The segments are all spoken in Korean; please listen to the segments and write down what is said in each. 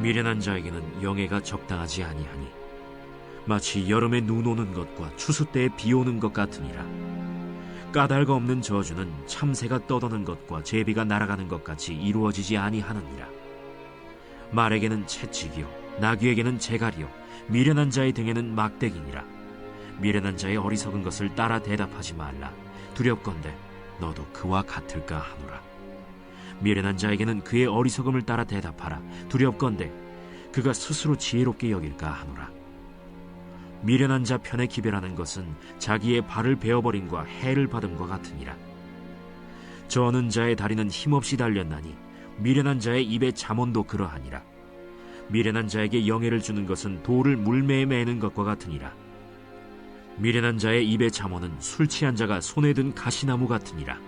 미련한 자에게는 영예가 적당하지 아니하니 마치 여름에 눈 오는 것과 추수 때에 비 오는 것 같으니라. 까닭 없는 저주는 참새가 떠도는 것과 제비가 날아가는 것 같이 이루어지지 아니하느니라. 말에게는 채찍이요 나귀에게는 재갈이요 미련한 자의 등에는 막대기니라. 미련한 자의 어리석은 것을 따라 대답하지 말라. 두렵건대 너도 그와 같을까 하노라. 미련한 자에게는 그의 어리석음을 따라 대답하라. 두렵건대 그가 스스로 지혜롭게 여길까 하노라. 미련한 자 편에 기별하는 것은 자기의 발을 베어버림과 해를 받음과 같으니라. 저는 자의 다리는 힘없이 달렸나니 미련한 자의 입에 잠언도 그러하니라. 미련한 자에게 영예를 주는 것은 돌을 물매에 매는 것과 같으니라. 미련한 자의 입에 잠언은 술 취한 자가 손에 든 가시나무 같으니라.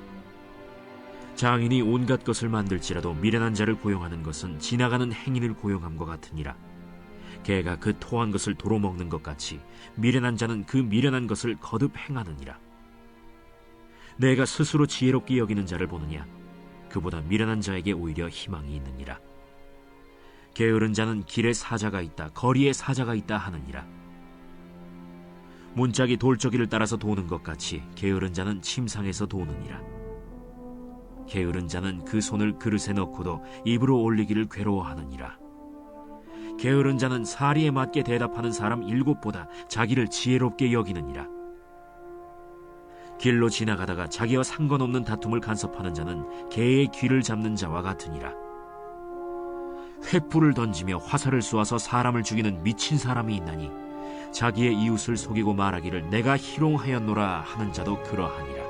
장인이 온갖 것을 만들지라도 미련한 자를 고용하는 것은 지나가는 행인을 고용함과 같으니라. 개가 그 토한 것을 도로 먹는 것 같이 미련한 자는 그 미련한 것을 거듭 행하느니라. 내가 스스로 지혜롭게 여기는 자를 보느냐? 그보다 미련한 자에게 오히려 희망이 있느니라. 게으른 자는 길에 사자가 있다, 거리에 사자가 있다 하느니라. 문짝이 돌저기를 따라서 도는 것 같이 게으른 자는 침상에서 도느니라. 게으른 자는 그 손을 그릇에 넣고도 입으로 올리기를 괴로워하느니라. 게으른 자는 사리에 맞게 대답하는 사람 7보다 자기를 지혜롭게 여기느니라. 길로 지나가다가 자기와 상관없는 다툼을 간섭하는 자는 개의 귀를 잡는 자와 같으니라. 횃불을 던지며 화살을 쏘아서 사람을 죽이는 미친 사람이 있나니 자기의 이웃을 속이고 말하기를 내가 희롱하였노라 하는 자도 그러하니라.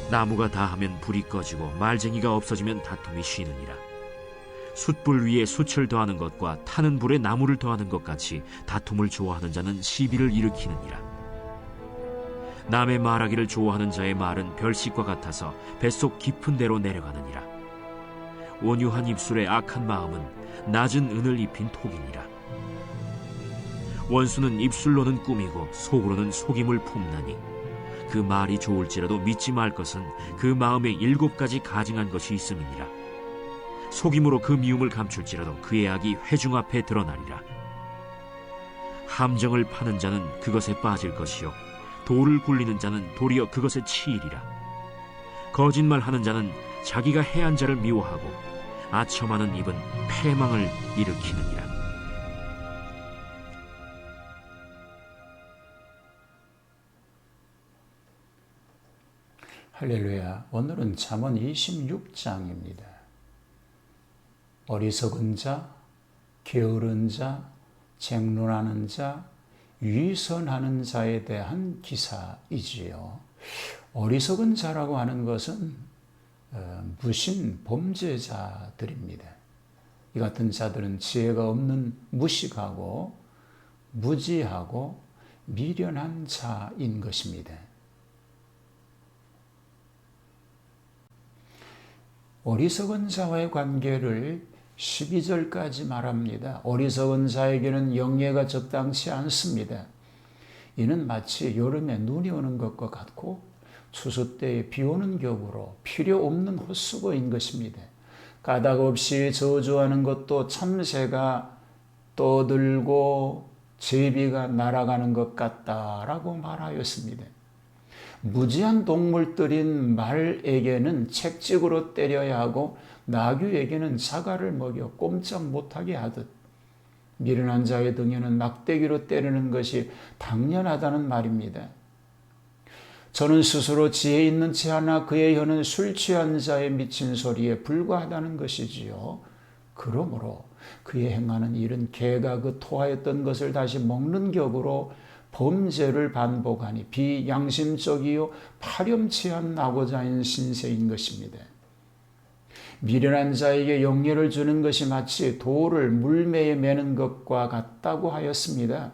나무가 다하면 불이 꺼지고 말쟁이가 없어지면 다툼이 쉬느니라. 숯불 위에 숯을 더하는 것과 타는 불에 나무를 더하는 것 같이 다툼을 좋아하는 자는 시비를 일으키느니라. 남의 말하기를 좋아하는 자의 말은 별식과 같아서 뱃속 깊은 데로 내려가느니라. 온유한 입술의 악한 마음은 낮은 은을 입힌 톡이니라. 원수는 입술로는 꾸미고 속으로는 속임을 품나니 그 말이 좋을지라도 믿지 말 것은 그 마음에 7가지 가증한 것이 있음이니라. 속임으로 그 미움을 감출지라도 그의 악이 회중 앞에 드러나리라. 함정을 파는 자는 그것에 빠질 것이요 돌을 굴리는 자는 도리어 그것에 치이리라. 거짓말하는 자는 자기가 해한 자를 미워하고 아첨하는 입은 패망을 일으키느니라. 할렐루야. 오늘은 잠언 26장입니다. 어리석은 자, 게으른 자, 쟁론하는 자, 위선하는 자에 대한 기사이지요. 어리석은 자라고 하는 것은 무신 범죄자들입니다. 이 같은 자들은 지혜가 없는 무식하고 무지하고 미련한 자인 것입니다. 어리석은 자와의 관계를 12절까지 말합니다. 어리석은 자에게는 영예가 적당치 않습니다. 이는 마치 여름에 눈이 오는 것과 같고 추수 때에 비 오는 격으로 필요 없는 헛수고인 것입니다. 까닭 없이 저주하는 것도 참새가 떠들고 제비가 날아가는 것 같다라고 말하였습니다. 무지한 동물들인 말에게는 채찍으로 때려야 하고 나귀에게는 자갈을 먹여 꼼짝 못하게 하듯 미련한 자의 등에는 막대기로 때리는 것이 당연하다는 말입니다. 저는 스스로 지혜 있는 체 하나 그의 혀는 술 취한 자의 미친 소리에 불과하다는 것이지요. 그러므로 그의 행하는 일은 개가 그 토하였던 것을 다시 먹는 격으로 범죄를 반복하니 비양심적이요 파렴치한 낙오자인 신세인 것입니다. 미련한 자에게 영예를 주는 것이 마치 돌을 물매에 매는 것과 같다고 하였습니다.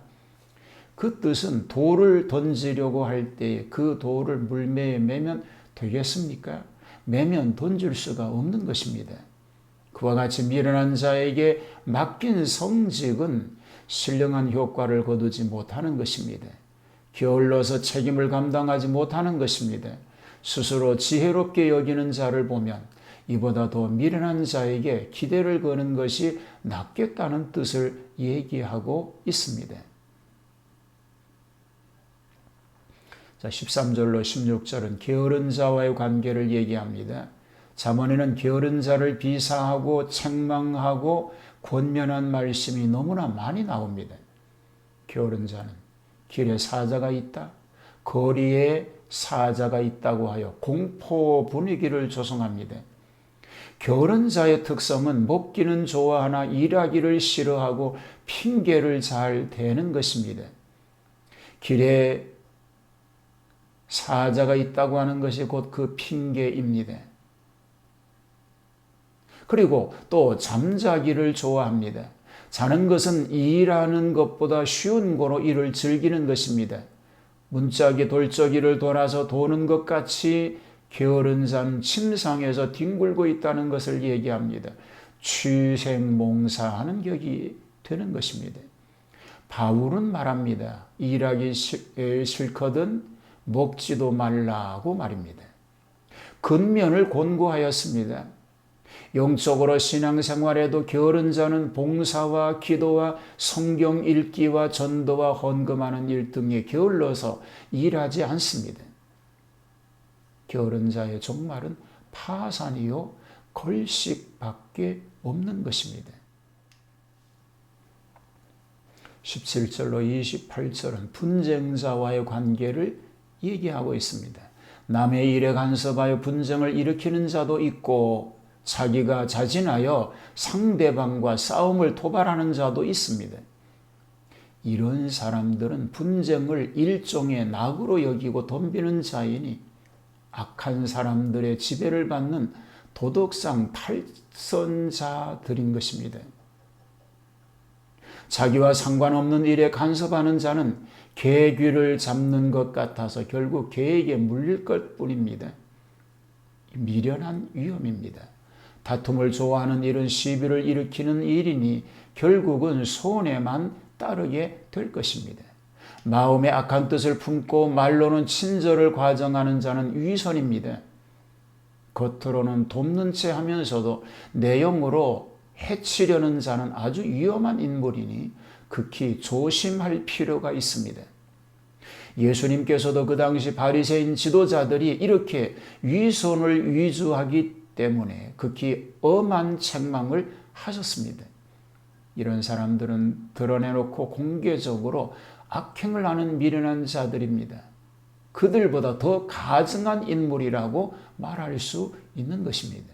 그 뜻은 돌을 던지려고 할 때에 그 돌을 물매에 매면 되겠습니까? 매면 던질 수가 없는 것입니다. 그와 같이 미련한 자에게 맡긴 성직은 신령한 효과를 거두지 못하는 것입니다. 게을러서 책임을 감당하지 못하는 것입니다. 스스로 지혜롭게 여기는 자를 보면 이보다 더 미련한 자에게 기대를 거는 것이 낫겠다는 뜻을 얘기하고 있습니다. 자, 13절로 16절은 게으른 자와의 관계를 얘기합니다. 잠언에는 게으른 자를 비사하고 책망하고 권면한 말씀이 너무나 많이 나옵니다. 게으른 자는 길에 사자가 있다, 거리에 사자가 있다고 하여 공포 분위기를 조성합니다. 게으른 자의 특성은 먹기는 좋아하나 일하기를 싫어하고 핑계를 잘 대는 것입니다. 길에 사자가 있다고 하는 것이 곧 그 핑계입니다. 그리고 또 잠자기를 좋아합니다. 자는 것은 일하는 것보다 쉬운 거로 일을 즐기는 것입니다. 문짝이 돌적이를 돌아서 도는 것 같이 게으른 자는 침상에서 뒹굴고 있다는 것을 얘기합니다. 취생몽사하는 격이 되는 것입니다. 바울은 말합니다. 일하기 싫거든 먹지도 말라고 말입니다. 근면을 권고하였습니다. 영적으로 신앙생활에도 게으른 자는 봉사와 기도와 성경 읽기와 전도와 헌금하는 일 등에 게을러서 일하지 않습니다. 게으른 자의 종말은 파산이요 걸식밖에 없는 것입니다. 17절로 28절은 분쟁자와의 관계를 얘기하고 있습니다. 남의 일에 간섭하여 분쟁을 일으키는 자도 있고 자기가 자진하여 상대방과 싸움을 토발하는 자도 있습니다. 이런 사람들은 분쟁을 일종의 낙으로 여기고 덤비는 자이니 악한 사람들의 지배를 받는 도덕상 탈선자들인 것입니다. 자기와 상관없는 일에 간섭하는 자는 개귀를 잡는 것 같아서 결국 개에게 물릴 것뿐입니다. 미련한 위험입니다. 다툼을 좋아하는 일은 시비를 일으키는 일이니 결국은 손해만 따르게 될 것입니다. 마음에 악한 뜻을 품고 말로는 친절을 과정하는 자는 위선입니다. 겉으로는 돕는 체 하면서도 내용으로 해치려는 자는 아주 위험한 인물이니 극히 조심할 필요가 있습니다. 예수님께서도 그 당시 바리새인 지도자들이 이렇게 위선을 위주하기 때문에 극히 엄한 책망을 하셨습니다. 이런 사람들은 드러내놓고 공개적으로 악행을 하는 미련한 자들입니다. 그들보다 더 가증한 인물이라고 말할 수 있는 것입니다.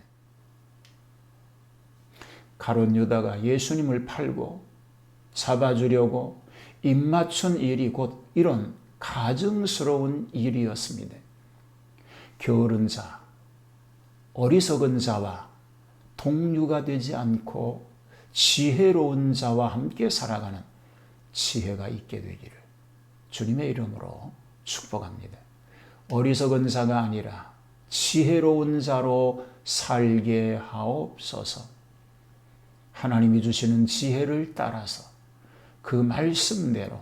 가룟 유다가 예수님을 팔고 잡아주려고 입맞춘 일이 곧 이런 가증스러운 일이었습니다. 게으른 자, 어리석은 자와 동류가 되지 않고 지혜로운 자와 함께 살아가는 지혜가 있게 되기를 주님의 이름으로 축복합니다. 어리석은 자가 아니라 지혜로운 자로 살게 하옵소서. 하나님이 주시는 지혜를 따라서 그 말씀대로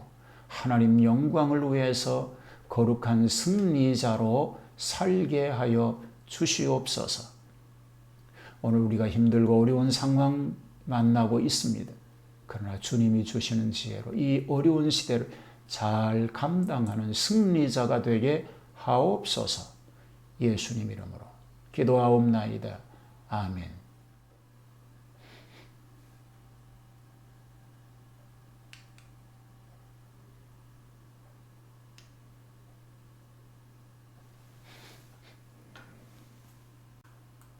하나님 영광을 위해서 거룩한 승리자로 살게 하여 주시옵소서. 오늘 우리가 힘들고 어려운 상황 만나고 있습니다. 그러나 주님이 주시는 지혜로 이 어려운 시대를 잘 감당하는 승리자가 되게 하옵소서. 예수님 이름으로 기도하옵나이다. 아멘.